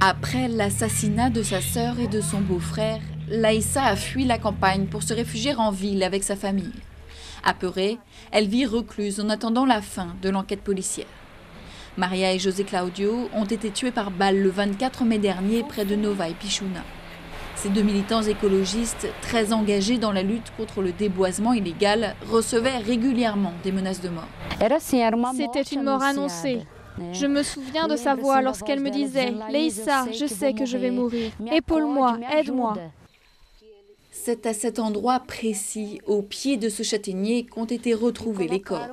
Après l'assassinat de sa sœur et de son beau-frère, Laïssa a fui la campagne pour se réfugier en ville avec sa famille. Apeurée, elle vit recluse en attendant la fin de l'enquête policière. Maria et José Claudio ont été tués par balle le 24 mai dernier près de Nova et Pichuna. Ces deux militants écologistes, très engagés dans la lutte contre le déboisement illégal, recevaient régulièrement des menaces de mort. C'était une mort annoncée. Je me souviens de sa voix lorsqu'elle me disait « Laïssa, je sais que je vais mourir. Épaule-moi, aide-moi ». C'est à cet endroit précis, au pied de ce châtaignier, qu'ont été retrouvés les corps.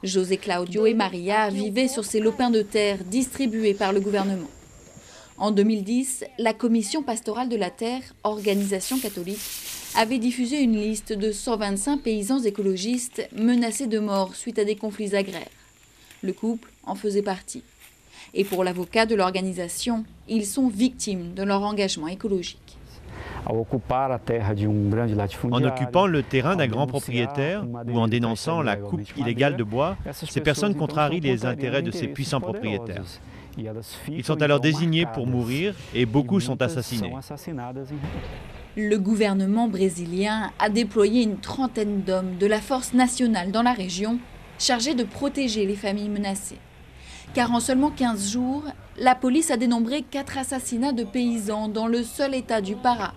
José Claudio et Maria vivaient sur ces lopins de terre distribués par le gouvernement. En 2010, la Commission pastorale de la terre, organisation catholique, avait diffusé une liste de 125 paysans écologistes menacés de mort suite à des conflits agraires. Le couple en faisait partie. Et pour l'avocat de l'organisation, ils sont victimes de leur engagement écologique. En occupant le terrain d'un grand propriétaire ou en dénonçant la coupe illégale de bois, ces personnes contrarient les intérêts de ces puissants propriétaires. Ils sont alors désignés pour mourir et beaucoup sont assassinés. Le gouvernement brésilien a déployé une trentaine d'hommes de la force nationale dans la région, chargés de protéger les familles menacées. Car en seulement 15 jours, la police a dénombré 4 assassinats de paysans dans le seul état du Pará.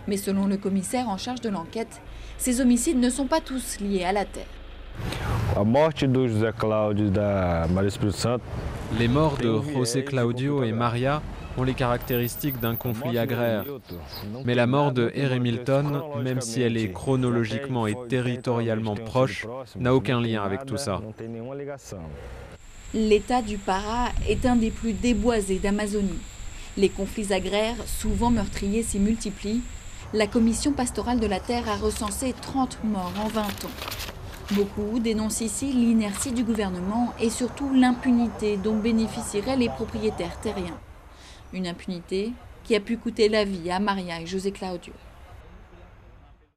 Mais selon le commissaire en charge de l'enquête, ces homicides ne sont pas tous liés à la terre. Les morts de José Claudio et Maria ont les caractéristiques d'un conflit agraire. Mais la mort de Heré Milton, même si elle est chronologiquement et territorialement proche, n'a aucun lien avec tout ça. L'état du Pará est un des plus déboisés d'Amazonie. Les conflits agraires, souvent meurtriers, s'y multiplient. La Commission pastorale de la terre a recensé 30 morts en 20 ans. Beaucoup dénoncent ici l'inertie du gouvernement et surtout l'impunité dont bénéficieraient les propriétaires terriens. Une impunité qui a pu coûter la vie à Maria et José Claudio.